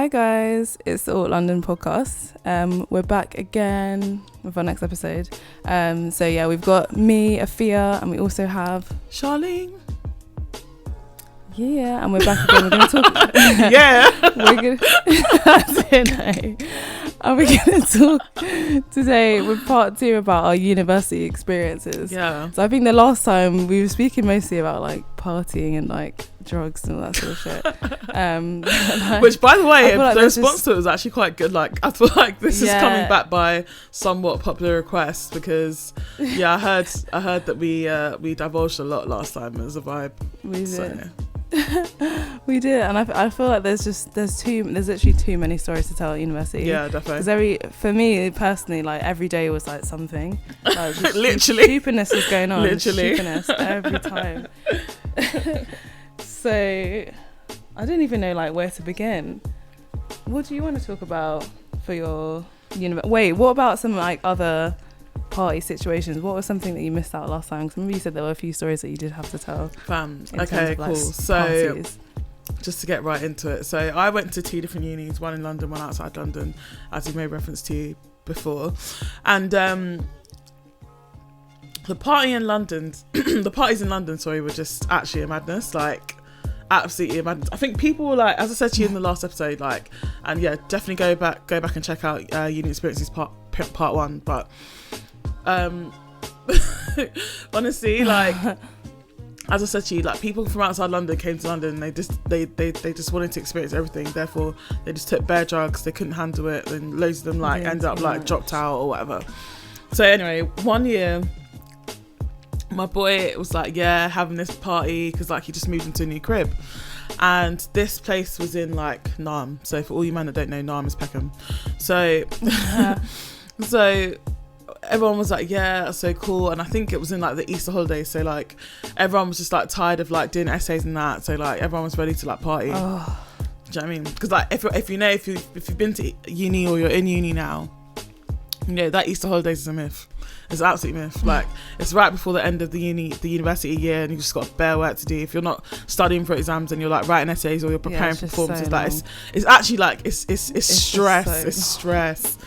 Hi guys, it's the Alté Ldn podcast. We're back again with our next episode. So yeah, we've got me, Afia, and we also have Charlene. Yeah, and we're back again. We're going to talk. Yeah. We're gonna. And we're going to talk today with part 2 about our university experiences. Yeah. So I think the last time we were speaking mostly about like partying and like drugs and all that sort of shit. Which, by the way, like the response to it was actually quite good. Like, I feel like this is coming back by somewhat popular request because, yeah, I heard that we divulged a lot last time as a vibe. We did. So, yeah. We did, and I feel like there's literally too many stories to tell at university. Yeah, definitely. Because for me personally, like every day was like something. Like, just literally, stupidness was going on. Literally, stupidness every time. So I don't even know like where to begin. What do you want to talk about for your university? Wait, what about some like other party situations? What was something that you missed out last time? Because remember you said there were a few stories that you did have to tell. Okay, cool. So parties. Just to get right into it, so I went to 2 different unis, one in London, one outside London, as we made reference to before, and the parties in London, were just actually a madness, like absolutely a madness. I think people were like, as I said to you in the last episode, like, and yeah, definitely go back and check out uni experiences part 1, but honestly, like, as I said to you, like, people from outside London came to London and they just wanted to experience everything, therefore they just took bare drugs, they couldn't handle it, and loads of them like ended up like dropped out or whatever. So anyway, one year my boy was like, yeah, having this party because like he just moved into a new crib, and this place was in like Nam. So for all you men that don't know, Nam is Peckham. So so everyone was like, yeah, that's so cool. And I think it was in like the Easter holidays, so like everyone was just like tired of like doing essays and that, so like everyone was ready to like party. Do you know what I mean? Because like if you've been to uni or you're in uni now, you know that Easter holidays is a myth. It's an absolute myth. Like, it's right before the end of the university year, and you've just got bare work to do. If you're not studying for exams and you're like writing essays or you're preparing for performances, so like it's actually like it's stress. It's stress.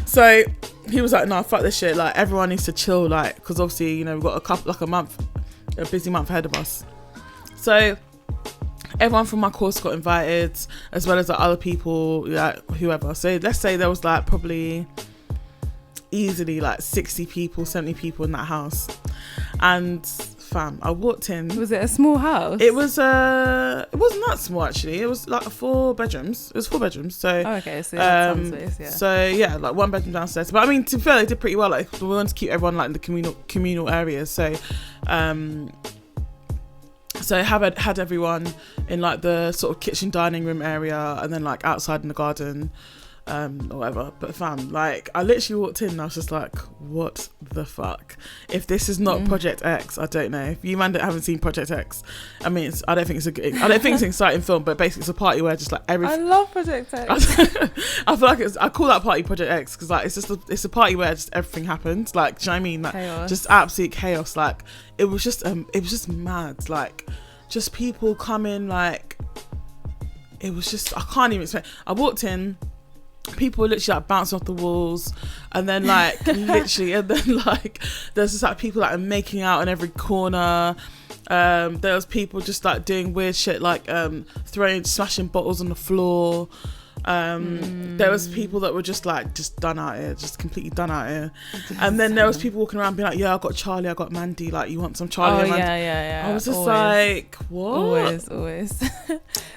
So he was like, no, fuck this shit. Like, everyone needs to chill, like, because obviously, you know, we've got a busy month ahead of us. So everyone from my course got invited, as well as like other people, like whoever. So let's say there was like probably easily like 60 people, 70 people in that house. And fam, I walked in. Was it a small house? It wasn't that small actually. It was like 4 bedrooms. It was 4 bedrooms. So okay, so some space, yeah. So yeah, like 1 bedroom downstairs. But I mean, to be fair, they did pretty well. Like, we wanted to keep everyone like in the communal areas. So so had everyone in like the sort of kitchen dining room area, and then like outside in the garden, or whatever. But fam, like, I literally walked in and I was just like, what the fuck? If this is not Project X, I don't know. If you man that haven't seen Project X, I mean, I don't think it's an exciting film, but basically it's a party where just like everything. I love Project X. I feel like I call that party Project X because like it's a party where just everything happens. Like, do you know what I mean? Like, chaos. Just absolute chaos. Like, it was just mad. Like, just people coming. Like, it was just, I can't even explain. I walked in. People were literally like bouncing off the walls, and then like literally, and then like there's just like people like making out in every corner. There was people just like doing weird shit, like smashing bottles on the floor. There was people that were just done out here, just completely done out here. And then there was people walking around being like, yeah, I got Charlie, I got Mandy, like, you want some Charlie? Yeah. I was just always. like, what? Always.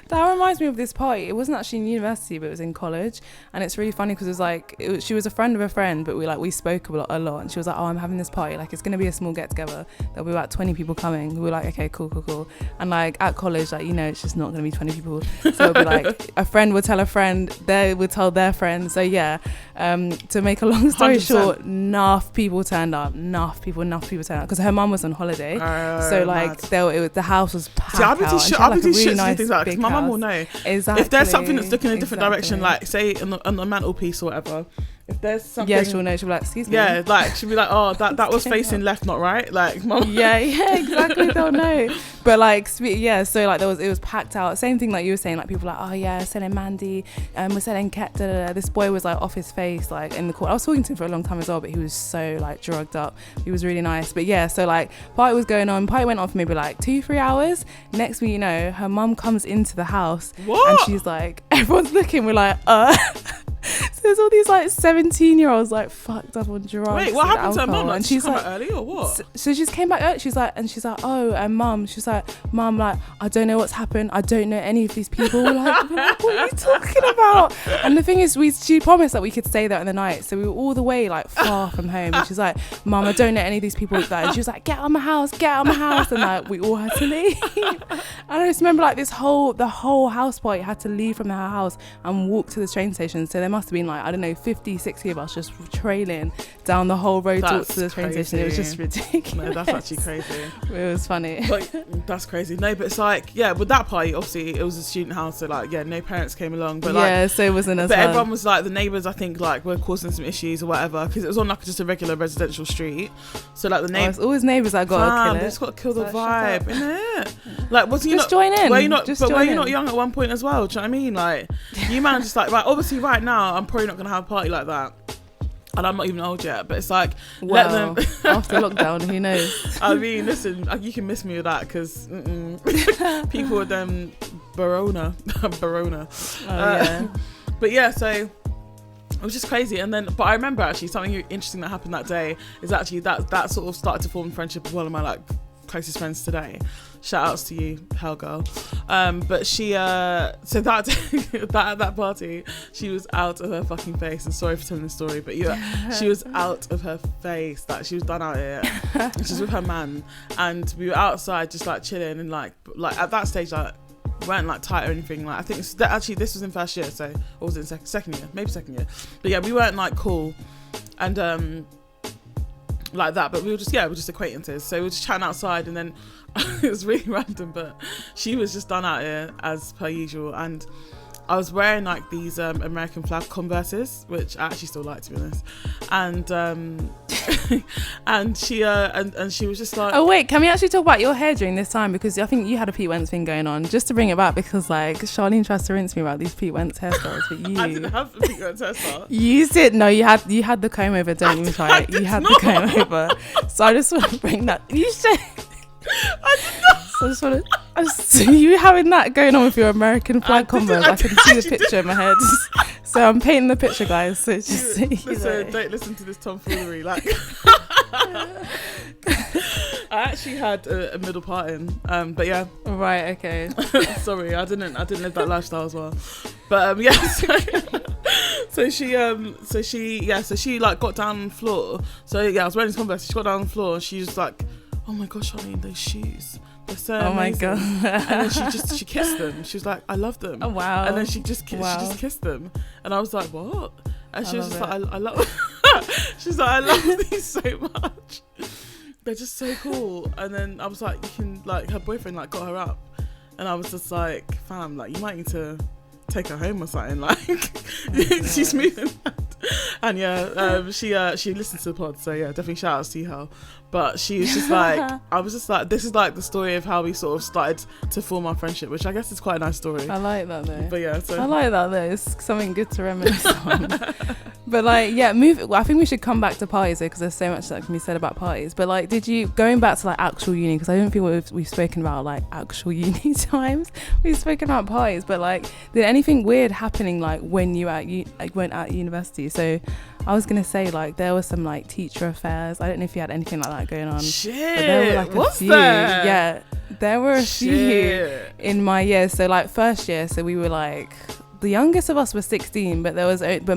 That reminds me of this party. It wasn't actually in university, but it was in college, and it's really funny because it was like she was a friend of a friend, but we spoke a lot, and she was like, oh, I'm having this party, like, it's gonna be a small get together, there'll be about 20 people coming. We were like, okay, cool. And like at college, like, you know, it's just not gonna be 20 people, so it'll be like a friend would tell a friend, they would tell their friend. So yeah, to make a long story 100%. Short, enough people turned up because her mum was on holiday, so like the house was packed. See, I'll be too shit nice things like that, because my mum will know exactly if there's something that's looking in a different direction, like say on the mantelpiece or whatever, if there's something, Yeah, she'll know. She'll be like, excuse me. yeah, like she'll be like, oh, that was facing left, not right, like mom. Yeah, exactly. They'll know. But like, yeah, so like it was packed out. Same thing like you were saying, like people were like, oh yeah, selling Mandy, we're selling Ket. This boy was like off his face, like in the court. I was talking to him for a long time as well, but he was so like drugged up. He was really nice. But yeah, so like party was going on. Party went on for maybe like 2-3 hours. Next thing you know, her mum comes into the house. What? And she's like, everyone's looking. We're like, So there's all these like 17-year-olds like fucked up on drugs. Wait, what happened to her mum? Like, and she's she's like, early or what? so she just came back early. She's like, oh, and mum. She's like, mum, like, I don't know what's happened. I don't know any of these people. We're like, what are you talking about? And the thing is, she promised that we could stay there in the night. So we were all the way like far from home. And she's like, mum, I don't know any of these people. And she was like, get out of my house. And like we all had to leave. And I just remember like the whole house party had to leave from her house and walk to the train station. So there must have been like, I don't know, 50, 60 of us just trailing down the whole road to the train station. It was just ridiculous. No, that's actually crazy. It was funny. But that's crazy. No, but it's like, yeah, with that party, obviously it was a student house, so like, yeah, no parents came along. But like, yeah, so it wasn't as but fun. everyone was like, the neighbours, I think, like, were causing some issues or whatever, because it was on like just a regular residential street. So like the neighbours, it's always neighbours that got to kill it. They just got to kill the vibe, innit? Like, wasn't you just join in? Were you not? Just But join were you in. not young at one point as well? Do you know what I mean? Like, you man just like, right, obviously right now I'm probably not gonna have a party like that. And I'm not even old yet, but it's like, let them after lockdown, who knows? I mean, listen, you can miss me with that, because people with them Barona. Yeah. But yeah, so it was just crazy. And then, but I remember actually something interesting that happened that day is actually that sort of started to form friendship with one of my like closest friends today. Shout outs to you, hell girl. But she so that day, at that party, she was out of her fucking face. And sorry for telling this story, but she was out of her face. That she was done out here. And she was with her man, and we were outside just like chilling, and like at that stage, like we weren't like tight or anything. Like I think this was in first year, so or was it in second year? Maybe second year. But yeah, we weren't like cool, and like that, but we're just acquaintances. So we were just chatting outside, and then it was really random, but she was just done out here as per usual, and I was wearing like these American flag Converses, which I actually still like, to be honest, and and she was just like, oh wait, can we actually talk about your hair during this time, because I think you had a Pete Wentz thing going on, just to bring it back, because like Charlene tries to rinse me about these Pete Wentz hairstyles, but you I didn't have a Pete Wentz hairstyle. You did. No, you had the comb over. Don't even try it. You had the comb over. So I just want to bring that. You should. I did not. So I just want to. You having that going on with your American flag Converse? I can see the picture in my head. So I'm painting the picture, guys. So it's just listen, don't listen to this tomfoolery. Like, I actually had a middle part in, but yeah. Right. Okay. Sorry, I didn't live that lifestyle as well. But yeah. So she like got down on the floor. So yeah, I was wearing this Converse. She got down on the floor, and she was like, oh my gosh, Charlene, those shoes, they're so amazing. My god. And then she kissed them. She was like, I love them. Oh wow. And then she just kissed them, and I was like, what? And she was just like, I love she's like, I love these so much, they're just so cool. And then I was like, you can, like, her boyfriend like got her up, and I was just like, fam, like, you might need to take her home or something, like. She's moving mad. And yeah, she listened to the pod, so yeah, definitely shout outs to you, Hal. But she was just like, I was just like, this is like the story of how we sort of started to form our friendship, which I guess is quite a nice story. I like that though. But yeah, so I like that though. It's something good to reminisce on. But like, yeah, I think we should come back to parties though, because there's so much that can be said about parties. But like, going back to like actual uni, because I don't think we've spoken about like actual uni times. We've spoken about parties, but like, did anything weird happening like when you went at university? So I was gonna say like there was some like teacher affairs. I don't know if you had anything like that going on. Shit, but there were like what's few. that? Yeah, there were a few in my year. So like first year, so we were like, the youngest of us was 16, but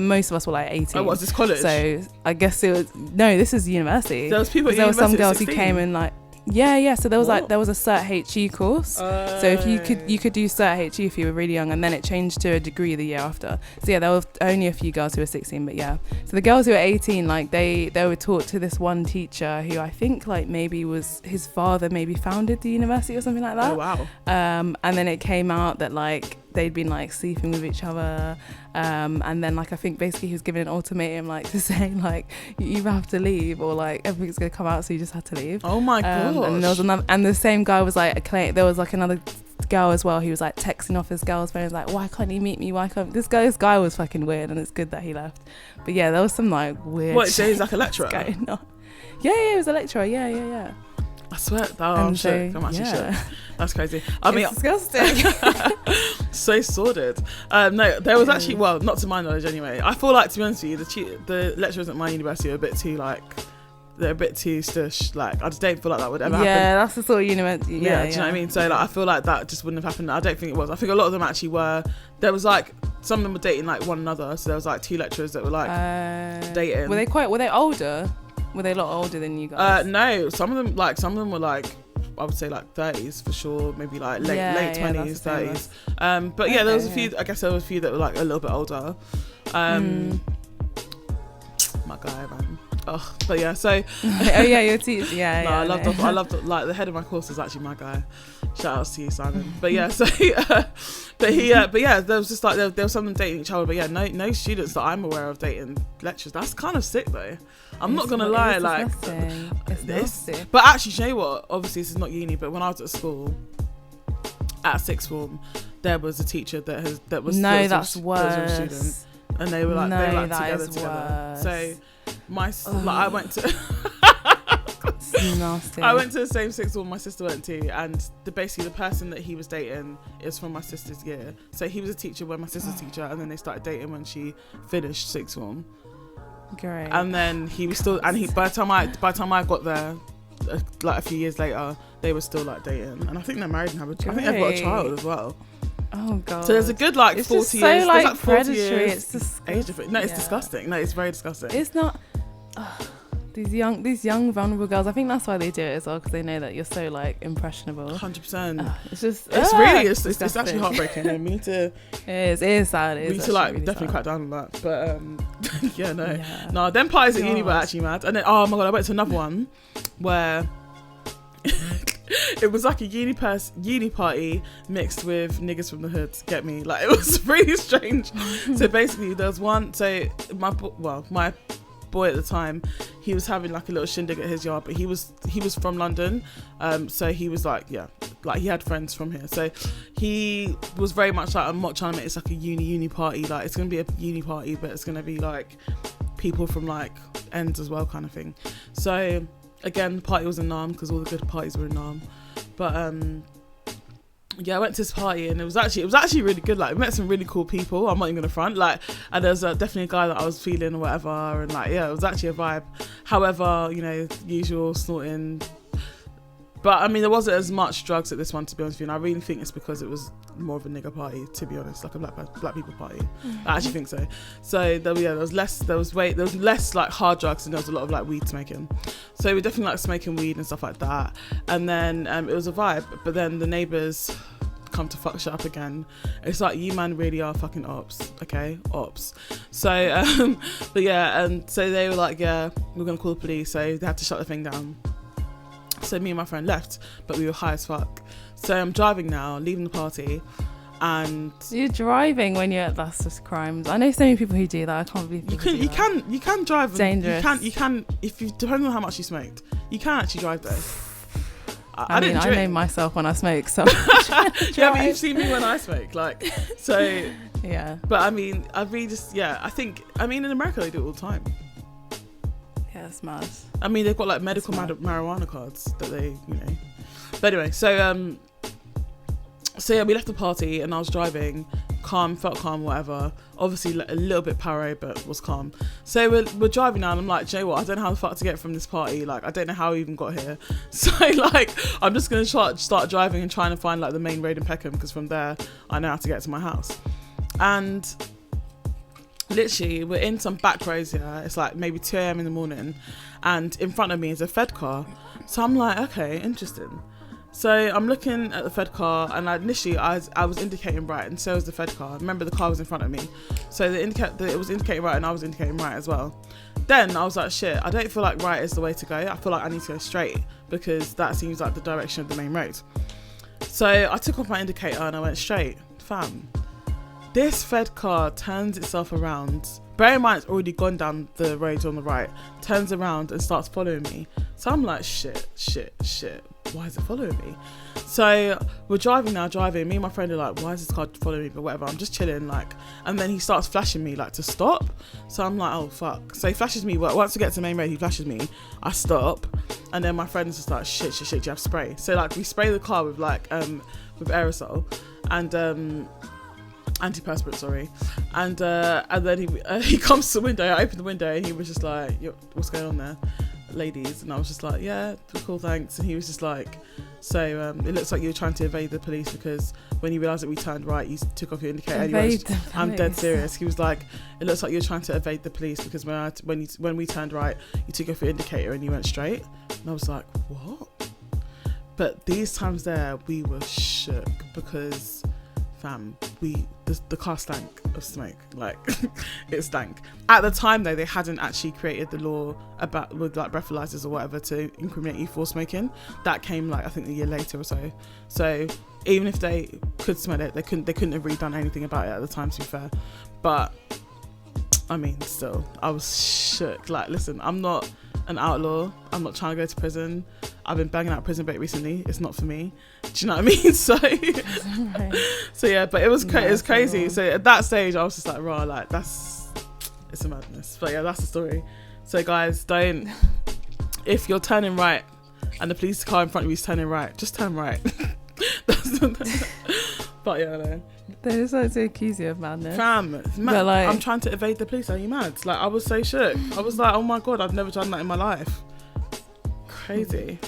most of us were like 18. Oh, what's this, college? So I guess this is university. There was people. There were some girls 16? who came in like. Yeah. So there was a Cert HE course. So if you could do Cert HE if you were really young, and then it changed to a degree the year after. So yeah, there were only a few girls who were 16, but yeah. So the girls who were 18, like they were taught to this one teacher who I think like maybe was his father maybe founded the university or something like that. Oh wow. And then it came out that like they'd been like sleeping with each other, and then like I think basically he was given an ultimatum like to say like you either have to leave or like everything's gonna come out, so you just had to leave. Oh my god. And there was another, and the same guy was like there was like another girl as well. He was like texting off his girl's phone. He was like, why can't he meet me? Why can't this guy was fucking weird, and it's good that he left. But yeah, there was some like weird. What? So he's like a lecturer? Yeah, he was a lecturer. Yeah. I swear. Oh, I'm shook. I'm actually shook. That's crazy. I mean, disgusting. So sordid. No, there was actually, well, not to my knowledge anyway. I feel like, to be honest with you, the lecturers at my university are a bit too like, they're a bit too stush. Like, I just don't feel like that would ever happen. Yeah, that's the sort of university. Yeah, do you know what I mean? So like, I feel like that just wouldn't have happened. I don't think it was. I think a lot of them actually were. There was like, some of them were dating like one another. So there was like 2 lecturers that were like dating. Were they older? Were they a lot older than you guys? No, some of them were like, I would say like 30s for sure, maybe like late 20s, 30s. But yeah, there was a few. I guess there was a few that were like a little bit older. My guy, man. Oh, but yeah. So. Oh yeah, your teacher. Yeah. No, yeah, I loved like the head of my course is actually my guy. Shout out to you, Simon. But yeah, so but yeah, there was just like there was some of them dating each other. But yeah, no students that I'm aware of dating lecturers. That's kind of sick though. I'm not gonna lie, like this. But actually, you know what? Obviously, this is not uni. But when I was at school, at sixth form, there was a teacher that was that's a worse. student, and they were like together. So I went to. Nasty. I went to the same sixth form my sister went to, and basically the person that he was dating is from my sister's year. So he was a teacher when my sister's teacher, and then they started dating when she finished sixth form. Great. And then he was still, and by the time I got there, like a few years later, they were still like dating, and I think they're married and have I think they've got a child as well. Oh god. So there's a good like it's 40 just years. so like there's like 40 predatory. years It's just age difference. No, it's disgusting. No, it's very disgusting. It's not. These young vulnerable girls, I think that's why they do it as well, because they know that you're so like impressionable. 100%. It's just it's actually heartbreaking. And we need to. It is sad. We need to like really definitely crack down on that. But no, them parties at uni were actually mad. And then oh my god, I went to another one where it was like a uni party mixed with niggas from the hood. Get me? Like it was really strange. So basically, there was one. So my boy at the time, he was having like a little shindig at his yard, but he was from London, so he was like he had friends from here, so he was very much like, I'm not trying to make this like a uni party, like it's gonna be a uni party, but it's gonna be like people from like ends as well kind of thing. So again, the party was in Nam because all the good parties were in Nam, but I went to this party and it was actually really good. Like, I met some really cool people. I'm not even gonna front. Like, and there was definitely a guy that I was feeling or whatever. And like, yeah, it was actually a vibe. However, usual snorting. But I mean, there wasn't as much drugs at this one, to be honest with you. And I really think it's because it was more of a nigger party, to be honest, like a black people party. I actually think so. So there was less like hard drugs, and there was a lot of like weed smoking. So we were definitely like smoking weed and stuff like that. And then it was a vibe. But then the neighbours come to fuck shit up again. It's like, you man really are fucking ops, okay? Ops. So but yeah, and so they were like, yeah, we're gonna call the police. So they had to shut the thing down. So me and my friend left, but we were high as fuck. So I'm driving now, leaving the party, and you're driving when that's just crimes. I know so many people who do that. I can't believe you can drive. Dangerous. You can if you, depending on how much you smoked, you can actually drive there. I mean, I know myself when I smoke, so yeah, but you've seen me when I smoke, like, so yeah. But I mean, I really just in America they do it all the time. Yeah, it's mad. I mean, they've got like medical marijuana cards that they, But anyway, so yeah, we left the party and I was driving, felt calm, whatever. Obviously a little bit paro, but was calm. So we're driving now and I'm like, do you know what? I don't know how the fuck to get from this party. Like, I don't know how we even got here. So like, I'm just going to start driving and trying to find like the main road in Peckham, because from there I know how to get to my house. And literally, we're in some back roads here. It's like maybe 2 a.m. in the morning, and in front of me is a Fed car. So I'm like, okay, interesting. So I'm looking at the Fed car, and I was indicating right, and so was the Fed car. Remember, the car was in front of me, so it was indicating right, and I was indicating right as well. Then I was like, shit, I don't feel like right is the way to go. I feel like I need to go straight, because that seems like the direction of the main road. So I took off my indicator and I went straight. Fam, This Fed car turns itself around. Bear in mind, it's already gone down the road on the right. Turns around and starts following me. So I'm like, shit. Why is it following me? So we're driving. Me and my friend are like, why is this car following me? But whatever, I'm just chilling, like. And then he starts flashing me, like, to stop. So I'm like, oh fuck. So he flashes me. Once we get to the main road, he flashes me. I stop, and then my friend's just like, shit. Do you have spray? So like, we spray the car with like with aerosol and antiperspirant, sorry. And then he comes to the window. I opened the window, and he was just like, yo, what's going on there, ladies? And I was just like, yeah, cool, thanks. And he was just like, so it looks like you were trying to evade the police, because when you realised that we turned right, you took off your indicator. Anyways, I'm dead serious. He was like, it looks like you're trying to evade the police, because when we turned right, you took off your indicator and you went straight. And I was like, what? But these times there, we were shook, because fam, the car stank of smoke. Like, it stank. At the time though, they hadn't actually created the law with like breathalyzers or whatever to incriminate you for smoking. That came like, I think, a year later or so. So even if they could smell it, they couldn't have really done anything about it at the time, to be fair. But I mean, still, I was shook. Like, listen, I'm not an outlaw. I'm not trying to go to prison. I've been banging out prison bait recently. It's not for me. Do you know what I mean? So, so yeah, but it was crazy. Cool. So at that stage, I was just like, raw, like, it's a madness. But yeah, that's the story. So guys, if you're turning right and the police car in front of you is turning right, just turn right. But yeah, no. They're just like to accuse you of madness. Fam, but like, I'm trying to evade the police. Are you mad? Like, I was so shook. I was like, oh my God, I've never done that in my life. Crazy.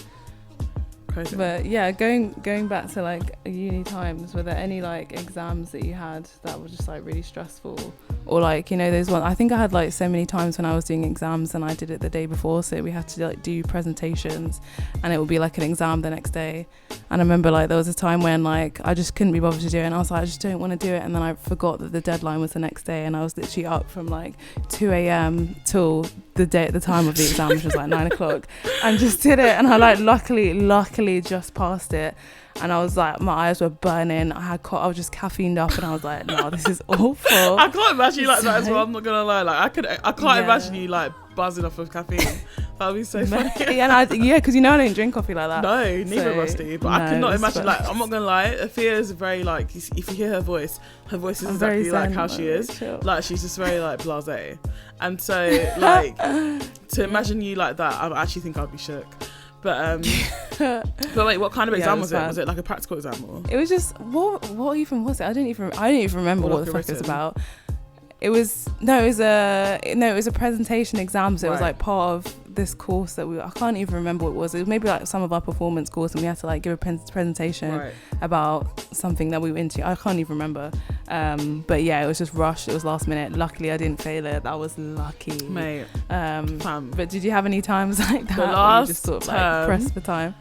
But yeah, going back to like uni times, were there any like exams that you had that were just like really stressful, or like, you know, there's one I think I had like so many times when I was doing exams and I did it the day before, so we had to like do presentations and it would be like an exam the next day. And I remember like there was a time when like I just couldn't be bothered to do it, and I was like, I just don't want to do it, and then I forgot that the deadline was the next day, and I was literally up from like 2 a.m. till the time of the exam, which was like 9 o'clock, and just did it. And I like luckily just passed it, and I was like, my eyes were burning, I was just caffeined up, and I was like, no, this is awful. I can't imagine you like that as well, I'm not gonna lie. Like, I can't imagine you like buzzing off of caffeine. That would be so funny. Yeah, because you know I don't drink coffee like that. No, neither of us do. But I could not imagine, like, I'm not gonna lie, Afia is very like, if you hear her voice is exactly like how she is. Chill. Like, she's just very like blasé. And so like, to imagine you like that, I actually think I'd be shook. But but wait, what kind of exam was it? Was it like a practical exam, or? It was just, what even was it? I didn't even remember what the fuck it was about. It was a presentation exam, so it was like part of this course that I can't even remember what it was. It was maybe like some of our performance course, and we had to like give a presentation about something that we were into. I can't even remember. But yeah, it was just rushed. It was last minute. Luckily, I didn't fail it. That was lucky, mate. But did you have any times like that? The last you just sort of like pressed for time.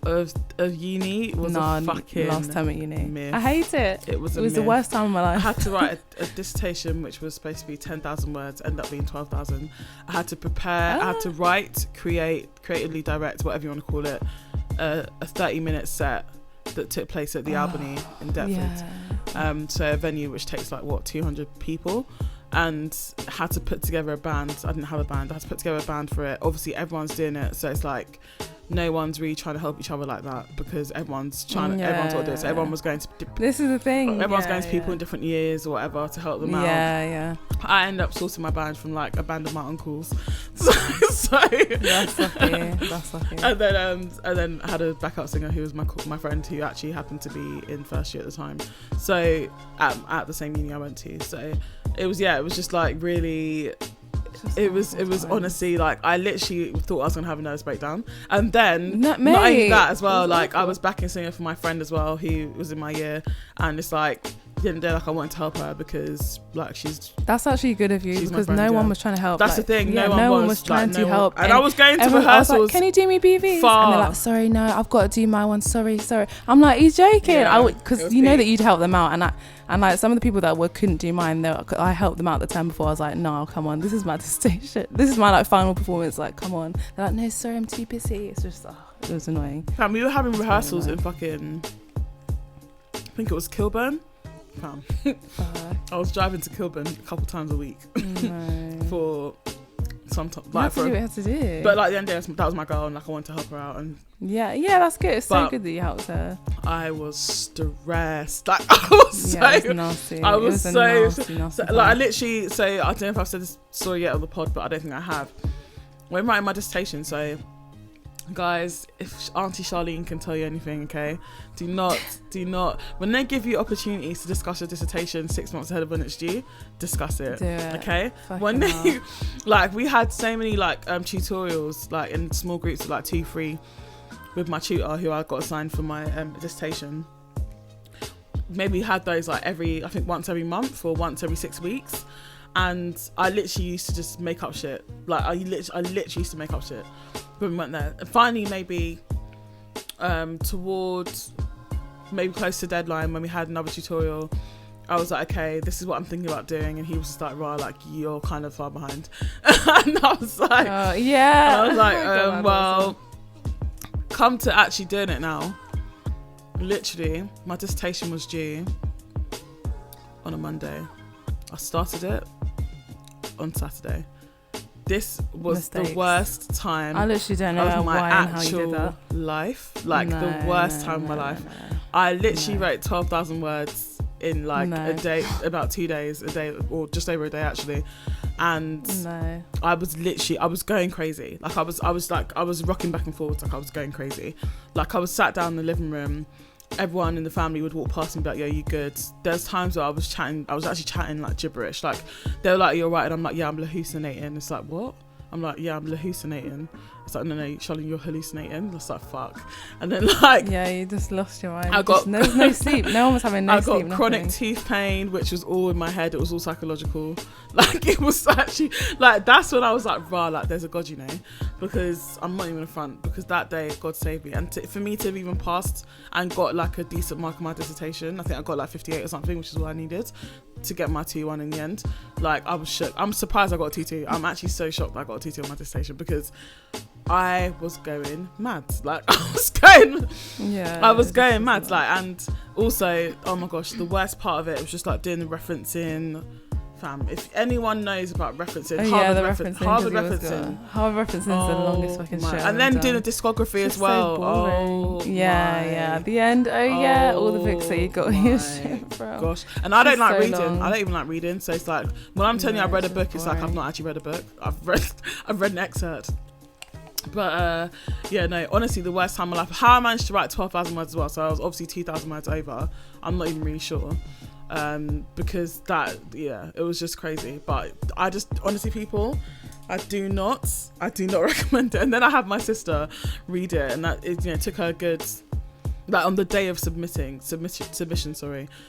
Of uni was a fucking last time at uni. Myth. I hate it. It was the worst time of my life. I had to write a dissertation which was supposed to be 10,000 words, ended up being 12,000. I had to prepare, I had to write, creatively direct, whatever you want to call it, a 30-minute set that took place at the Albany in Deptford. Yeah. So a venue which takes like 200 people, and had to put together a band. I didn't have a band. I had to put together a band for it. Obviously everyone's doing it, so it's like no one's really trying to help each other like that, because everyone's got to do it. So everyone was going to this is the thing, everyone's going to people in different years or whatever to help them out. I ended up sourcing my band from like a band of my uncles. So that's lucky. And then I had a backup singer who was my friend, who actually happened to be in first year at the time, so at the same uni I went to. So it was just like really, it was honestly like, I literally thought I was gonna have a nervous breakdown. And then not only that as well, like I was backing singer for my friend as well, who was in my year, and it's like the end of the day, like I wanted to help her because like that's actually good of you, because no one was trying to help. That's the thing, no one was trying to help. And I was going to rehearsals. Like, can you do me BVs? And they're like, sorry, no, I've got to do my one. Sorry. I'm like, he's joking. Because you know that you'd help them out, and like some of the people that couldn't do mine, I helped them out the term before. I was like, no, come on, this is my distinction. This is my like final performance. Like, come on. They're like, no, sorry, I'm too busy. It's just, it was annoying. And we were having rehearsals in fucking, I think it was Kilburn. I was driving to Kilburn a couple times a week for some time. Like, you had to do it. But like the end of the day, that was my girl, and like I wanted to help her out. And yeah, that's good. It's so good that you helped her. I was stressed. Like I was it was nasty. I was it was a nasty like I literally. So I don't know if I've said this story yet on the pod, but I don't think I have. When writing my dissertation, so. Guys, if Auntie Charlene can tell you anything, okay, do not when they give you opportunities to discuss your dissertation 6 months ahead of when it's due, discuss it. Do it. Okay. Fucking when they like, we had so many like tutorials like in small groups of like 2-3 with my tutor who I got assigned for my dissertation. Maybe had those like once every month or once every 6 weeks, and I literally used to just make up shit. Like I literally used to make up shit when we went there. And finally, maybe towards maybe close to deadline, when we had another tutorial, I was like, okay, this is what I'm thinking about doing, and he was just like, right, like you're kind of far behind. And I was like, yeah. I was like, well, come to actually doing it now. Literally, my dissertation was due on a Monday. I started it on Saturday. This was the worst time I literally don't know of my why and how you did that. life. Like the worst time of my life. I literally wrote 12,000 words in like a day, about 2 days, a day, or just over a day actually. And I was going crazy. Like I was rocking back and forwards, like I was going crazy. Like I was sat down in the living room. Everyone in the family would walk past and be like, yo, you good? There's times where I was actually chatting like gibberish. Like they were like, you're right, and I'm like, yeah, I'm hallucinating. It's like, what? I'm like, yeah, I'm hallucinating. It's like, no, Charlene, you're hallucinating. It's like, fuck. And then like, yeah, you just lost your mind. There's no sleep. No one was having no sleep. I got chronic tooth pain, which was all in my head. It was all psychological. Like it was actually like, that's when I was like, rah, like there's a God, you know, because I'm not even in front, because that day God saved me. And for me to have even passed and got like a decent mark on my dissertation, I think I got like 58 or something, which is all I needed to get my 2-1 in the end. Like I was shook. I'm surprised I got a 2-2. I'm actually so shocked I got a 2-2 on my dissertation, because I was going mad. Like I was going mad. Like, and also, oh my gosh, the worst part of it was just like doing the referencing. Fam, if anyone knows about referencing, Harvard referencing is the longest fucking shit. And then doing a discography as well. So at the end, all the books that you got your shit from. Gosh, and I don't like reading. I don't even like reading. So it's like, when I'm telling you I've read a book, it's like I've not actually read a book. I've read an excerpt. But honestly, the worst time of my life. How I managed to write 12,000 words as well, so I was obviously 2,000 words over. I'm not even really sure, because it was just crazy. But I just, honestly, people, I do not recommend it. And then I had my sister read it, and that it took her a good, like on the day of submission,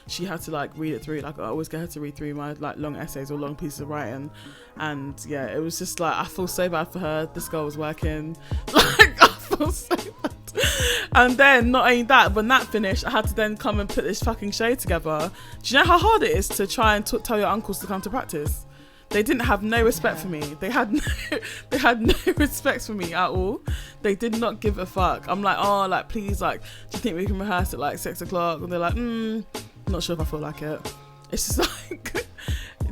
she had to like read it through. Like I always get her to read through my like long essays or long pieces of writing, and it was just like, I feel so bad for her. This girl was working, like I feel so bad. And then not only that, when that finished, I had to then come and put this fucking show together. Do you know how hard it is to try and tell your uncles to come to practice? They didn't have no respect for me. They had no respect for me at all. They did not give a fuck. I'm like, oh, like, please, like, do you think we can rehearse at like 6 o'clock? And they're like, not sure if I feel like it. It's just like, do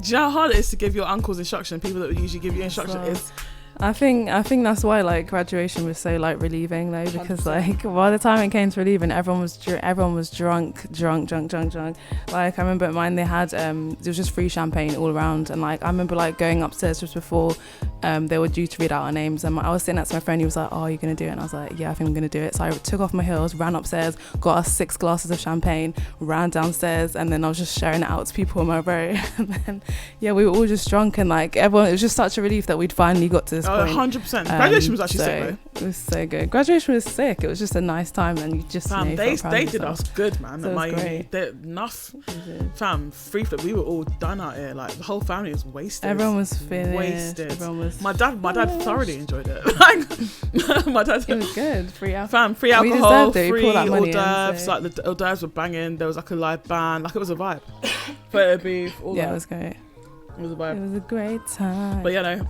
you know how hard it is to give your uncles instruction? People that would usually give you instruction is. I think that's why like graduation was so like relieving though, because 100%. Like by the time it came to relieving, everyone was drunk. Like I remember at mine they had it was just free champagne all around, and like I remember like going upstairs just before they were due to read out our names, and I was sitting next to my friend. He was like, oh, are you gonna do it? And I was like, yeah, I think I'm gonna do it. So I took off my heels, ran upstairs, got us 6 glasses of champagne, ran downstairs, and then I was just sharing it out to people on my row. And then we were all just drunk, and like everyone, it was just such a relief that we'd finally got to this point. 100%. Graduation was actually sick though. It was so good. Graduation was sick. It was just a nice time, and you just they did us good, man. So at my uni, enough. Fam, free flip. We were all done out here. Like the whole family was wasted. Everyone was finished. Wasted. Everyone was my dad thoroughly enjoyed it. Like my dad. It was good. Free alcohol. Fam, free alcohol. Free hors d'oeuvres. Like the hors d'oeuvres were banging. There was like a live band. Like it was a vibe. Photo booth. All that. It was great. It was a It vibe. was a great time. But yeah, no.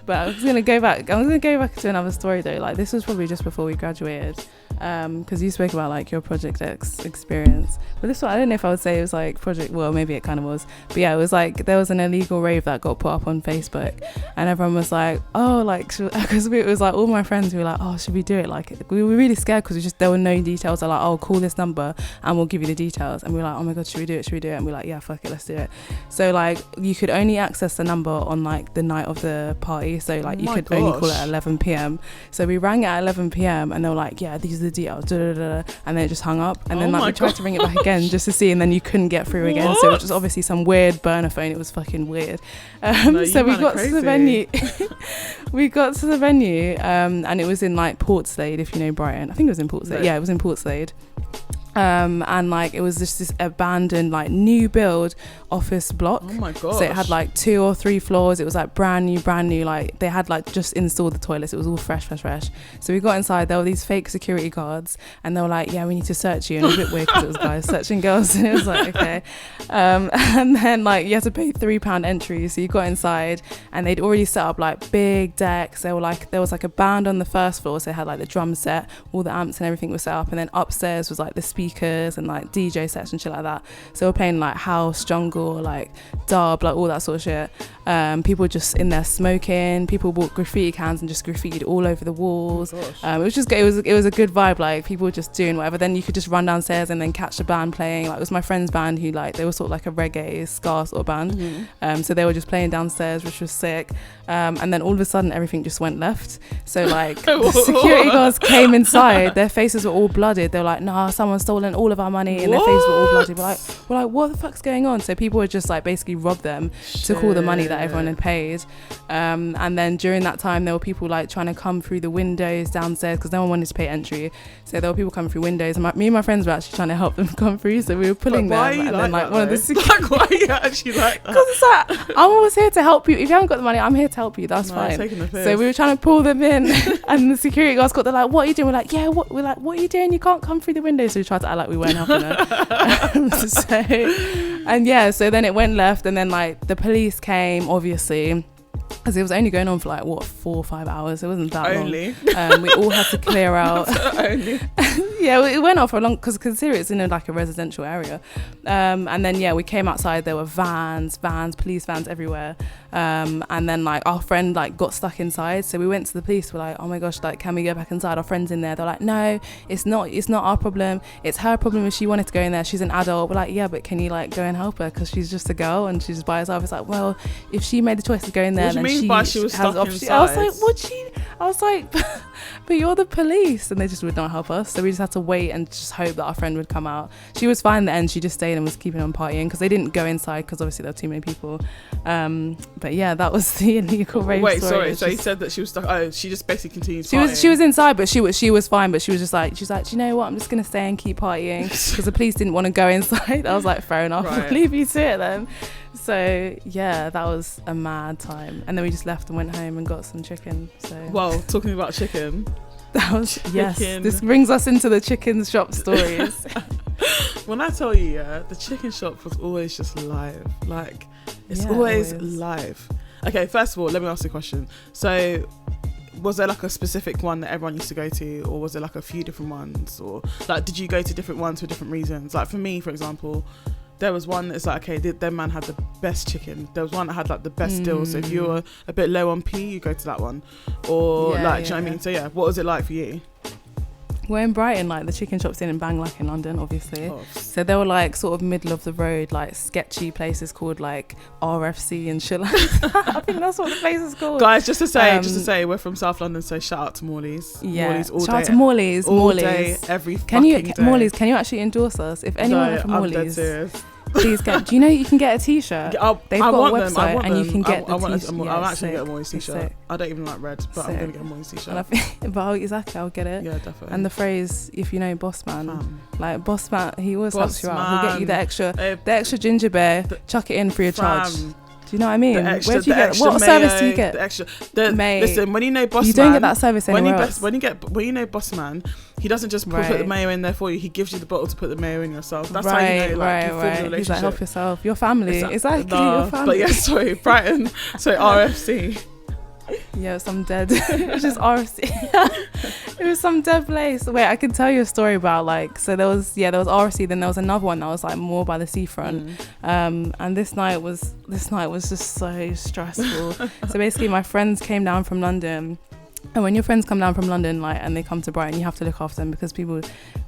But I was gonna go back to another story though. Like this was probably just before we graduated, because you spoke about like your Project X experience. But this one, I don't know if I would say it was like project. Well, maybe it kind of was. But yeah, it was like there was an illegal rave that got put up on Facebook, and everyone was like, oh, like because it was like all my friends were like, oh, should we do it? Like we were really scared because there were no details. They're like, oh, call this number and we'll give you the details. And we were like, oh my god, should we do it? Should we do it? And we're like, yeah, fuck it, let's do it. So like you could only access the number on like the night of the party, so like you could only call it at 11 p.m. So we rang at 11 p.m. and they were like, yeah, these are the details, and then it just hung up. And then like we tried to ring it back again just to see, and then you couldn't get through again. So it was just obviously some weird burner phone. It was fucking weird. So we got to the venue. We got to the venue, and it was in like Portslade, if you know Brighton. I think it was in Portslade. Yeah, it was in Portslade. And like it was just this abandoned like new build office block. Oh my god. So it had like 2 or 3 floors. It was like brand new, like they had like just installed the toilets. It was all fresh. So we got inside, there were these fake security guards and they were like, yeah, we need to search you. And it was a bit weird because it was guys searching girls, and it was like, okay. And then like you had to pay £3 entry. So you got inside and they'd already set up like big decks. There was like a band on the first floor, so they had like the drum set, all the amps and everything was set up, and then upstairs was like the speakers and like DJ sets and shit like that. So we're playing like house, jungle, like dub, like all that sort of shit. People just in there smoking. People bought graffiti cans and just graffitied all over the walls. It was a good vibe. Like people were just doing whatever. Then you could just run downstairs and then catch the band playing. Like it was my friend's band who like they were sort of like a reggae ska sort of band. So they were just playing downstairs, which was sick. And then all of a sudden everything just went left. So like the security guards came inside. Their faces were all blooded. They were like, nah, someone's stolen all of our money, and their faces were all blooded. We're like, what the fuck's going on? So people would just like basically rob them, took all the money that everyone had paid. And then during that time there were people like trying to come through the windows downstairs because no one wanted to pay entry. So there were people coming through windows, and me and my friends were actually trying to help them come through. So we were pulling them, and then like one of the security. Like, why are you actually like that? Because it's like, I'm always here to help you. If you haven't got the money, I'm here to help you. That's fine. So we were trying to pull them in, and the security guards they're like, what are you doing? We're like, yeah, what are you doing? You can't come through the window. So we tried to act like we weren't helping her. So then it went left, and then like the police came, obviously, because it was only going on for like 4 or 5 hours. It wasn't that long. We all had to clear out. Yeah, it went on for a long, because consider it's in like a residential area. And then we came outside. There were vans, police vans everywhere. And then like our friend like got stuck inside, so we went to the police. We're like, oh my gosh, like can we go back inside? Our friend's in there. They're like, no, it's not our problem, it's her problem if she wanted to go in there. She's an adult. We're like, yeah, but can you like go and help her, because she's just a girl and she's by herself. It's like, well, if she made the choice to go in there, what do you mean by she was stuck inside? I was like, but you're the police. And they just would not help us, so we just had to wait and just hope that our friend would come out. She was fine in the end. She just stayed and was keeping on partying, because they didn't go inside because obviously there were too many people. But yeah, that was the illegal rave story. Sorry, so you said that she was stuck. Oh, she just basically continued partying. She was inside, but she was fine, but she was like, do you know what, I'm just gonna stay and keep partying, because the police didn't want to go inside. I was like, fair enough, we'll leave you to it then. So yeah, that was a mad time. And then we just left and went home and got some chicken. So well, talking about chicken, that was chicken. This brings us into the chicken shop stories. When I tell you, the chicken shop was always just live. Like it's always live. Okay, first of all, let me ask you a question. So was there like a specific one that everyone used to go to, or was there like a few different ones, or like did you go to different ones for different reasons? Like for me, for example, there was one that's like, okay, their man had the best chicken. There was one that had like the best deals. So if you were a bit low on P, you go to that one. Or do you know what I mean? So yeah, what was it like for you? We're in Brighton, like the chicken shops didn't bang like in London, obviously. So they were like sort of middle of the road, like sketchy places called like RFC and shit like that. I think that's what the place is called. Guys, just to say, we're from South London, so shout out to Morley's. Yeah, Morley's all shout day. out to Morley's. All day, every fucking day. Morley's, can you actually endorse us? If anyone from Morley's, please get. Do you know you can get a t-shirt? They've got a website and you can get the t-shirt. I'll actually get a Morley's t-shirt. I don't even like red, but I'm gonna get a Morley's t-shirt. Exactly, I'll get it. Yeah, definitely. And the phrase, if you know Boss Man, like Boss Man, he always helps you out. He'll get you the extra ginger beer, chuck it in free of charge. Do you know what I mean? The extra, Where do you the get? extra What mayo, service do you get? The extra. Mate, listen, when you know boss you don't man, get that service anywhere else. When you know boss man, he doesn't just put the mayo in there for you. He gives you the bottle to put the mayo in yourself. That's how you know, like, you form the relationship. He's like, help yourself. Your family. Exactly. Your family. But yeah, sorry, Brighton. So RFC. Yeah, it was some dead. It was just RFC. It was some dead place. Wait, I can tell you a story about, like, so there was RFC, then there was another one that was like more by the seafront. And this night was just so stressful. So basically my friends came down from London. And when your friends come down from London, like, and they come to Brighton, you have to look after them, because people,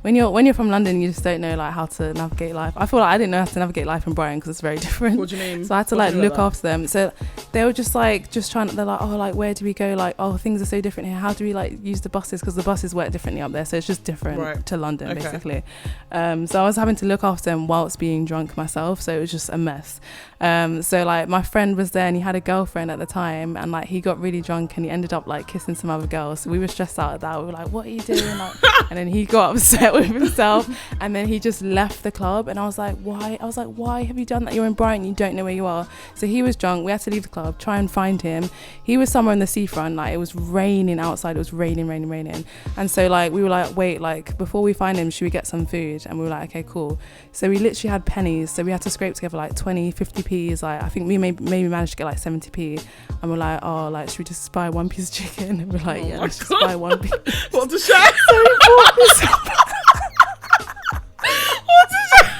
when you're from London, you just don't know, like, how to navigate life. I feel like I didn't know how to navigate life in Brighton because it's very different. What do you mean? So I had to like look after them. So they were just trying. They're like, oh, like, where do we go? Like, oh, things are so different here. How do we like use the buses? Because the buses work differently up there, so it's just different to London, basically. So I was having to look after them whilst being drunk myself. So it was just a mess. So like my friend was there and he had a girlfriend at the time, and like he got really drunk and he ended up like kissing some other girls. So we were stressed out at that. We were like, what are you doing? Like, and then he got upset with himself and then he just left the club. And I was like, why have you done that? You're in Brighton, you don't know where you are. So he was drunk. We had to leave the club, try and find him. He was somewhere in the seafront. Like, it was raining outside. It was raining. And so like we were like, wait, like, before we find him, should we get some food? And we were like, okay, cool. So we literally had pennies. So we had to scrape together like 20, 50p's. Like, I think we maybe managed to get like 70p. And we're like, oh, like, should we just buy one piece of chicken? And we're like, yeah, let's just buy one piece. What to share? So we bought this. What to share?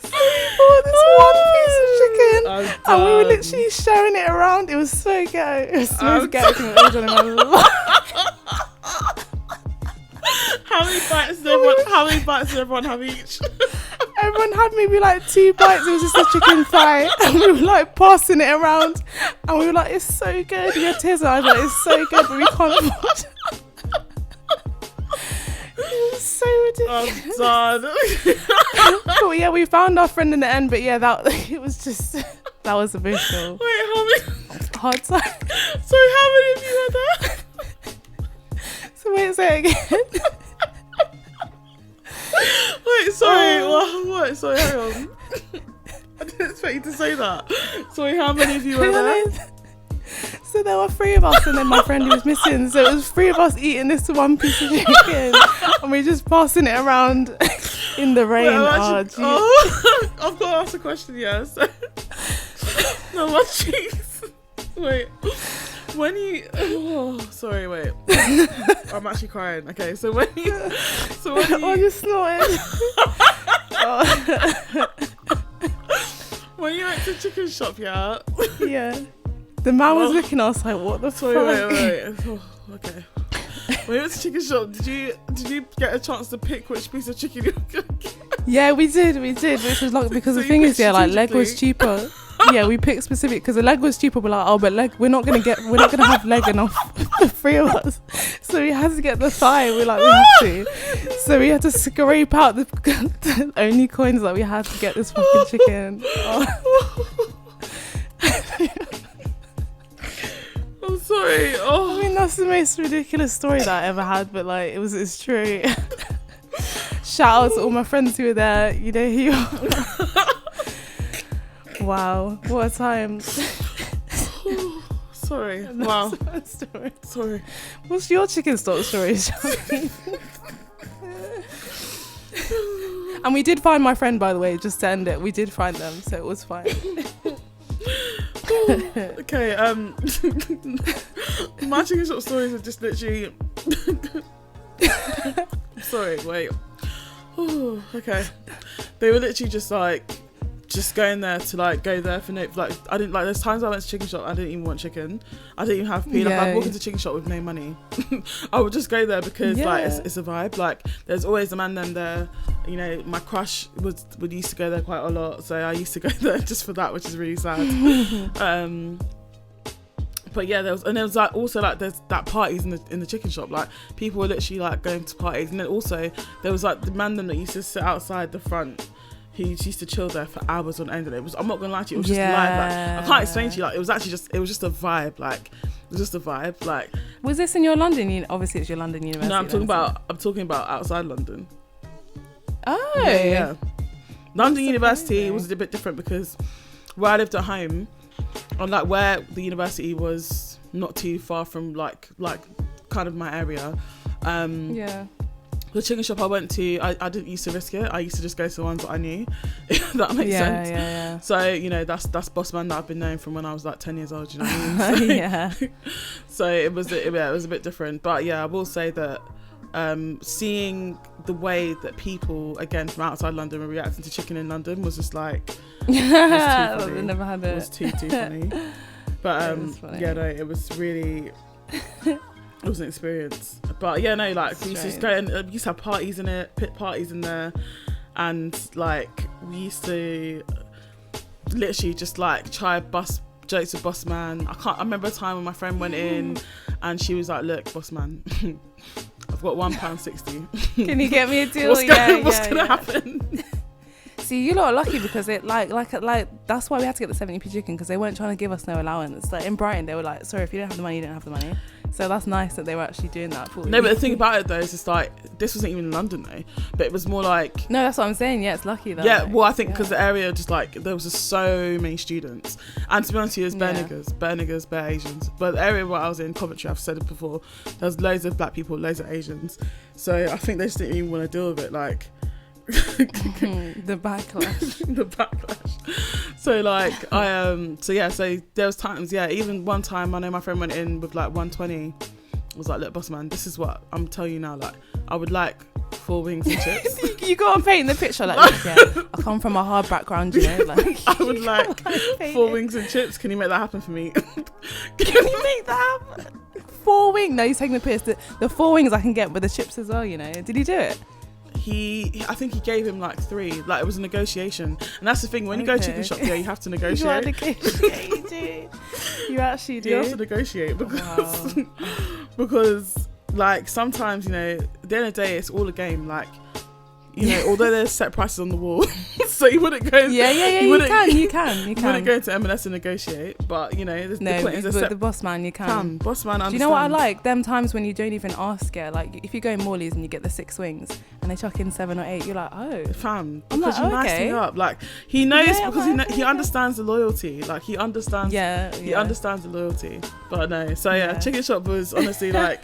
So we bought this one piece of chicken. And we were literally sharing it around. It was so good. It was so good. How many bites did everyone have each? Everyone had maybe like 2 bites. It was just a chicken thigh, and we were like passing it around, and we were like, "It's so good." We had tears in our eyes, like, "It's so good," but we can't afford it. It was so ridiculous. I'm done. But yeah, we found our friend in the end. But yeah, that was emotional. Wait, how many? Hard time. Sorry, how many of you had that? So wait, say it again. Wait, sorry. What? Sorry, hang on. I didn't expect you to say that. Sorry, how many of you were there? So there were 3 of us, and then my friend who was missing. So it was 3 of us eating this one piece of chicken, and we're just passing it around in the rain. I've got to ask a question. Yes. No, what cheese? Wait. When you sorry, wait. I'm actually crying. Okay, so when you oh, you're snorting. When you went to chicken shop, yeah, the man was looking at us like, what the fuck? Wait. Okay. When you went to chicken shop, did you get a chance to pick which piece of chicken you were gonna get? Yeah, we did, which was like, because so the thing is, like, leg was cheaper. Yeah, we picked specific because the leg was cheaper. We're like, oh, but leg, we're not gonna have leg enough for 3 of us. So we had to get the thigh. We're like, we have to. So we had to scrape out the only coins that we had to get this fucking chicken. Oh. I'm sorry. Oh, I mean, that's the most ridiculous story that I ever had, but like, it's true. Shout out to all my friends who were there. You know who you are. Wow, what a time. Sorry. Wow. Story. Sorry. What's your chicken stock story? And we did find my friend, by the way, just to end it. We did find them, so it was fine. Okay, my chicken shop stories are just literally sorry, wait. Okay. They were literally just going there to like go there for no, like, I didn't like, there's times I went to chicken shop I didn't even want chicken. I didn't even have pee. Like, I'd walk into chicken shop with no money. I would just go there because like it's a vibe. Like, there's always a man then there. You know, my crush would used to go there quite a lot, so I used to go there just for that, which is really sad. But yeah, there was like also like there's that parties in the chicken shop. Like, people were literally like going to parties, and then also there was like the man that used to sit outside the front. He used to chill there for hours on end, and it was, I'm not gonna lie to you, it was just live. Like, I can't explain to you, like, it was just a vibe. Like, it was just a vibe. Like, was this in your London? Obviously, it's your London university. No, I'm talking about outside London. Oh, yeah. London University was a bit different because where I lived at home, on like where the university was not too far from like kind of my area. The chicken shop I went to, I didn't used to risk it. I used to just go to the ones that I knew. If that makes sense. Yeah. So, you know, that's boss man that I've been known from when I was like 10 years old, you know what I mean? So, so it was a bit different. But yeah, I will say that seeing the way that people, again, from outside London were reacting to chicken in London was just like, I've never had it. It was too funny. But yeah, no, it was really... It was an experience. But yeah, no, like we used to just go and we used to have parties in it, pit parties in there, and like we used to literally just like try bust jokes with boss man. I remember a time when my friend went in and she was like, "Look, boss man, I've got £1.60. Can you get me a deal? What's gonna happen?" See, you lot are lucky because it like that's why we had to get the 70p chicken, because they weren't trying to give us no allowance. Like in Brighton, they were like, "Sorry, if you don't have the money, you don't have the money." So that's nice that they were actually doing that for you. No, but the thing about it though is it's like, this wasn't even in London though, but it was more like... No, that's what I'm saying. Yeah, it's lucky though. Yeah, well, I think because the area just like, there was just so many students. And to be honest with you, there's bare niggas, bare Asians. But the area where I was in, Coventry, I've said it before, there's loads of black people, loads of Asians. So I think they just didn't even want to deal with it. Like... the backlash. So like so there was times, even one time I know my friend went in with like 120. I was like, "Look, boss man, this is what I'm telling you now, like I would like 4 wings and chips." You gotta paint the picture, like, yeah, I come from a hard background, you know, like I would like 4 wings and chips. Can you make that happen for me? Can you make that happen? 4 wings? No, he's taking the piss. The 4 wings I can get with the chips as well, you know. Did he do it? I think he gave him like 3. Like it was a negotiation, and that's the thing, when you go to chicken shop, you have to negotiate. You do. You actually do. You have to negotiate because like sometimes, you know, at the end of the day, it's all a game. Like, you know, although there's set prices on the wall, so you wouldn't go. You wouldn't go to M&S and negotiate, but you know, the boss man, you can. Boss man understands. Do you know what I like? Them times when you don't even ask it. Like if you go in Morley's and you get the 6 wings and they chuck in 7 or 8, you're like, oh, fam. I'm because like, you nice me up. Like he knows because he understands the loyalty. Like he understands. He understands the loyalty. But no, so chicken shop was honestly like,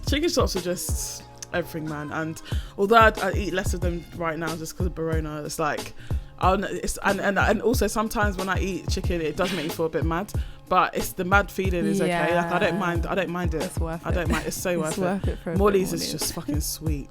chicken shops were just everything, man. And although I eat less of them right now just because of Barona, it's like and also sometimes when I eat chicken it does make me feel a bit mad, but it's the mad feeling is okay. Like I don't mind it. It's worth it. I don't mind. It's so worth it. For Morley's is just fucking sweet.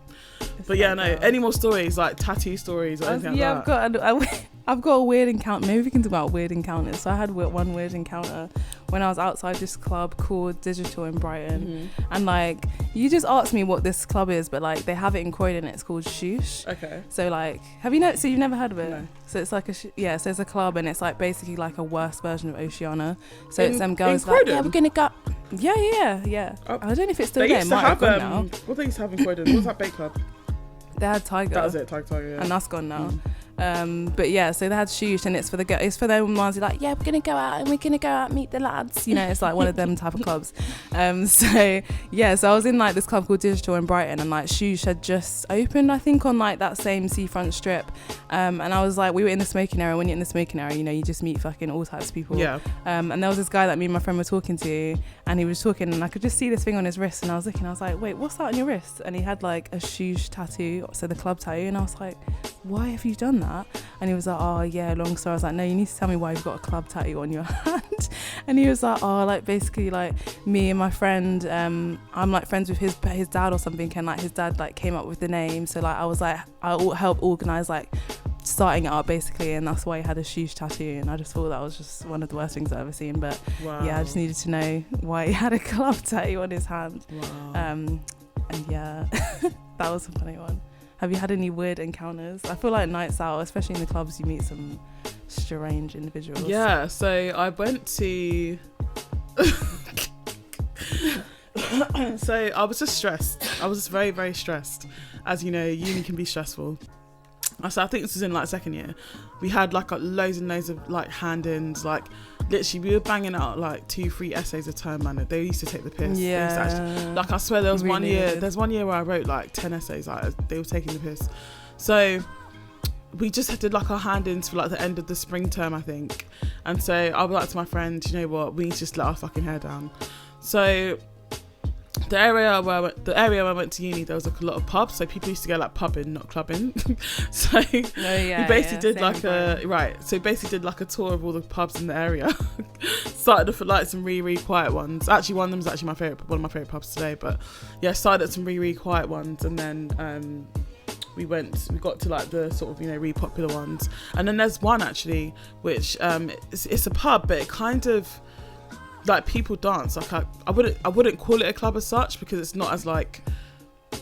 But yeah, no, any more stories, like tattoo stories or anything like that? I've got a weird encounter. Maybe we can talk about weird encounters. So I had one weird encounter when I was outside this club called Digital in Brighton. And like, you just asked me what this club is, but like they have it in Croydon. It's called Shoosh. Okay. So like, so you've never heard of it? No. So it's like so it's a club, and it's like basically like a worse version of Oceana. So it's them girls like, yeah, we're gonna go. Yeah. I don't know if it's still there. Used to have now. What they used to have in Croydon? What was that bait club? They had Tiger. That was it, Tiger, yeah. And that's gone now. But yeah, so they had Shoosh, and it's for them ones who are like, yeah, we're gonna go out meet the lads, you know. It's like one of them type of clubs. So I was in like this club called Digital in Brighton, and like Shoosh had just opened, I think, on like that same seafront strip. And I was like, we were in the smoking area. When you're in the smoking area, you know, you just meet fucking all types of people. And there was this guy that me and my friend were talking to, and he was talking, and I could just see this thing on his wrist, and I was looking, I was like, wait, what's that on your wrist? And he had like a Shoosh tattoo, so the club tattoo, and I was like, why have you done that? And he was like, oh yeah, long story. I was like, no, you need to tell me why you've got a club tattoo on your hand. And he was like, oh, like basically like me and my friend, I'm like friends with his dad or something, and like his dad like came up with the name, so like I was like, I'll help organise like starting it up basically, and that's why he had a Shoosh tattoo. And I just thought that was just one of the worst things I've ever seen. But yeah, I just needed to know why he had a club tattoo on his hand. And yeah, that was a funny one. Have you had any weird encounters? I feel like nights out, especially in the clubs, you meet some strange individuals. Yeah, so I went to... So I was just stressed. I was just very, very stressed. As you know, uni can be stressful. So I think this was in like second year. We had like loads and loads of like hand-ins, like literally we were banging out like 2-3 essays a term, man. They used to take the piss. Like I swear there was one year where I wrote like 10 essays, like they were taking the piss. So we just did like our hand-ins for like the end of the spring term, I think. And so I was like to my friend, you know what, we need to just let our fucking hair down. So the area where I went to uni, there was like a lot of pubs, so people used to go like pubbing, not clubbing. So we basically did like a tour of all the pubs in the area. Started off at like some really quiet ones. Actually, one of them was actually one of my favorite pubs today. But yeah, started at some really quiet ones, and then we got to like the sort of, you know, really popular ones. And then there's one actually which it's a pub, but it kind of like people dance. Like I wouldn't call it a club as such, because it's not as like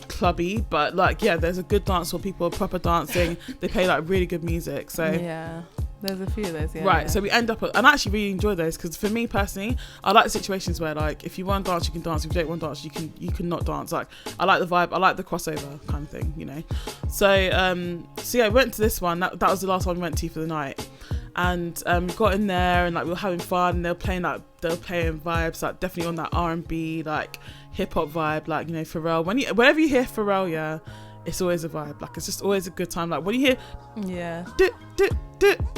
clubby, but like, yeah, there's a good dance where people are proper dancing. They play like really good music. So yeah, there's a few of those. Yeah, right. yeah. So we end up, and I actually really enjoy those, because for me personally, I like situations where like if you want to dance, you can dance. If you don't want to dance, you can not dance. Like I like the vibe. I like the crossover kind of thing, you know. So yeah, I went to this one. That was the last one we went to for the night. And we got in there and like we were having fun, and they were playing vibes like definitely on that R&B like hip hop vibe, like, you know, Pharrell. Whenever you hear Pharrell, yeah, it's always a vibe. Like it's just always a good time. Like when you hear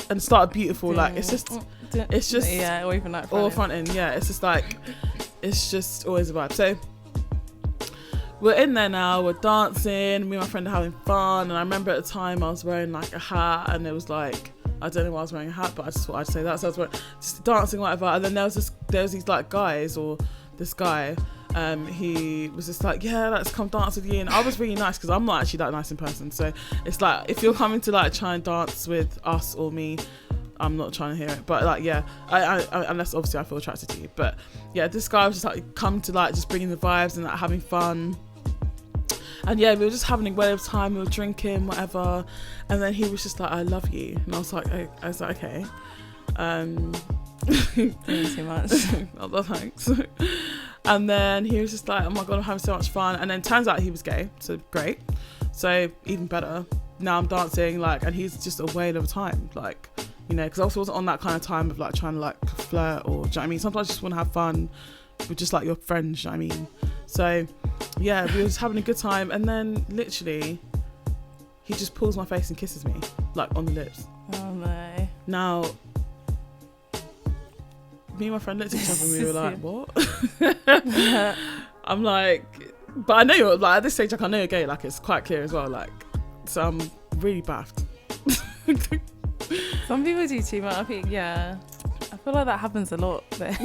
and start beautiful, like it's just yeah, or even like front end, yeah, it's just like it's just always a vibe. So we're in there now, we're dancing, me and my friend are having fun, and I remember at the time I was wearing like a hat, and it was like, I don't know why I was wearing a hat, but I just thought I'd say that. So I was just dancing, whatever. And then there was these like guys, or this guy, he was just like, yeah, let's come dance with you. And I was really nice, because I'm not actually that nice in person. So it's like, if you're coming to like try and dance with us or me, I'm not trying to hear it. But like, yeah, I unless obviously I feel attracted to you. But yeah, this guy was just like, come to like just bringing the vibes and like having fun. And yeah, we were just having a great time, we were drinking, whatever. And then he was just like, I love you. And I was like, okay. Thank you so much. Oh, thanks. And then he was just like, oh my God, I'm having so much fun. And then turns out he was gay, so great. So even better. Now I'm dancing, like, and he's just a whale of a time. Like, you know, because I also wasn't on that kind of time of like trying to like flirt, or, do you know what I mean? Sometimes you just want to have fun with just like your friends, you know what I mean? So yeah, we were just having a good time, and then literally he just pulls my face and kisses me like on the lips. Oh no. Now me and my friend looked at each other and we were like, what? I'm like, but I know you're like, at this stage, like, I know you're gay, like it's quite clear as well, like, so I'm really baffed. Some people do too much, I think. Yeah, I feel like that happens a lot. But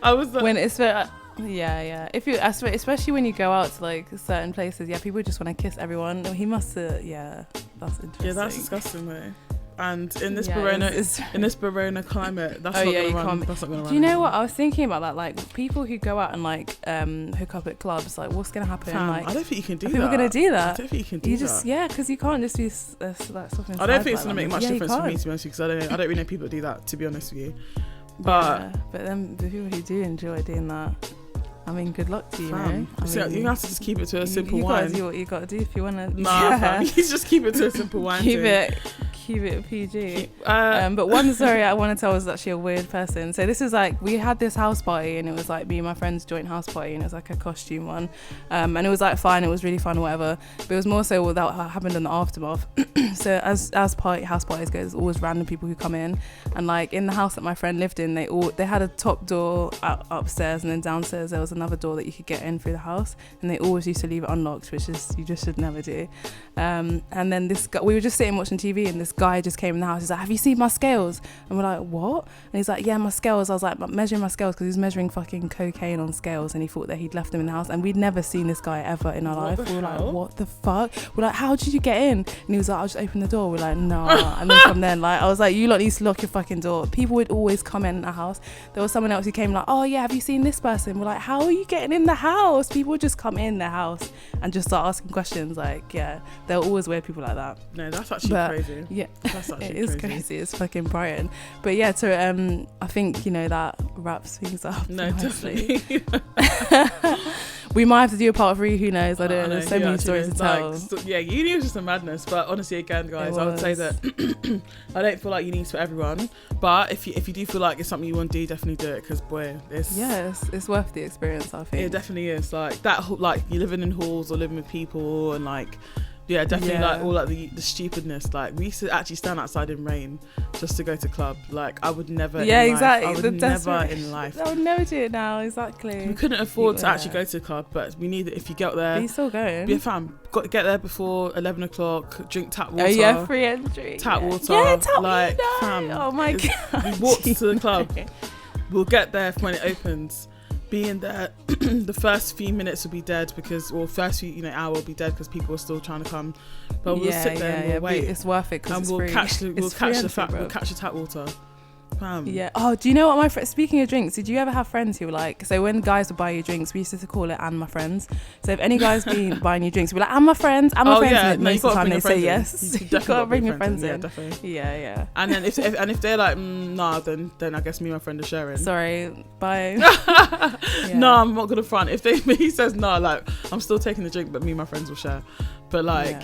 I was like, when it's yeah. If you, especially when you go out to like certain places, yeah, people just want to kiss everyone. He must have, yeah, that's interesting. Yeah, that's disgusting though. And in this in this Verona climate, that's not gonna run. That's not gonna run. Do you know what I was thinking about that? Like people who go out and like hook up at clubs, like what's gonna happen? Like I don't think you can do that. People are gonna do that. I don't think you can do that. Yeah, because you can't just be like stuff inside. I don't think it's gonna like make much difference for me, to be honest with you, because I don't really know people that do that, to be honest with you. But then the people who do enjoy doing that, I mean, good luck to you. So you have to just keep it to a simple wine. You do what you got to do if you want to. Nah, fam, you just keep it to a simple wine. Keep it PG. But one story I want to tell was actually a weird person. So this is like, we had this house party, and it was like me and my friend's joint house party, and it was like a costume one. And it was like fine, it was really fun or whatever. But it was more so what happened in the aftermath. So as house parties go, there's always random people who come in. And like in the house that my friend lived in, they had a top door upstairs, and then downstairs there was another door that you could get in through the house. And they always used to leave it unlocked, which is, you just should never do. And then this guy, we were just sitting watching TV, and this guy just came in the house. He's like, have you seen my scales? And we're like, what? And he's like, yeah, my scales. I was like, measuring my scales, because he was measuring fucking cocaine on scales, and he thought that he'd left them in the house. And we'd never seen this guy ever in our life. We were like, what the fuck? We're like, how did you get in? And he was like, I'll just open the door. We're like, no. And then from then, like, I was like, you lot need to lock your fucking door. People would always come in our house. There was someone else who came like, oh yeah, have you seen this person? We're like, how are you getting in the house? People would just come in their house and just start asking questions. Like, yeah, there were always weird people like that. No, that's actually crazy. Yeah, that's actually it is crazy. It's fucking Brighton. But yeah, so I think, you know, that wraps things up. No, definitely. We might have to do a part 3, who knows? I don't know. There's so many stories to tell. Yeah, uni was just a madness. But honestly, again, guys, I would say that I don't feel like uni's for everyone. But if you do feel like it's something you want to do, definitely do it, because boy, it's worth the experience, I think. It definitely is. Like that, like you living in halls or living with people, and like Yeah, definitely. Yeah. Like all like the stupidness. Like we used to actually stand outside in rain just to go to club. Like I would never. Yeah, in life, exactly. I would never in life. I would never do it now. Exactly. We couldn't afford to actually go to the club, but we need it. If you get there, Are you still going? be a fan. Got to get there before 11 o'clock. Drink tap water. Oh yeah, free entry. Tap yeah. water. Yeah, tap like no. fam. Oh my god. We walked to the club. We'll get there when it opens. Being there, the first few minutes will be dead first few hour will be dead because people are still trying to come. But we'll sit there and we'll wait. It's worth it because we'll catch we'll catch the tap water. Yeah. Oh, do you know what speaking of drinks, did you ever have friends who were like, so when guys would buy you drinks, we used to call it "and my friends." So if any guys been buying you drinks, we're like, "and my friends, and my friends." Yeah, and most of the time they say yes. You gotta bring your friends in. Yeah, definitely. Yeah. And then if they're like, nah, then I guess me and my friend are sharing. Sorry, bye. No, I'm not gonna front. If he says no, like I'm still taking the drink, but me and my friends will share. But like,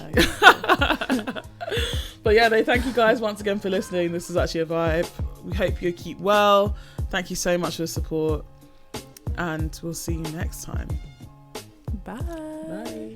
but yeah, thank you guys once again for listening. This is actually a vibe. We hope you keep well. Thank you so much for the support, and we'll see you next time. Bye. Bye.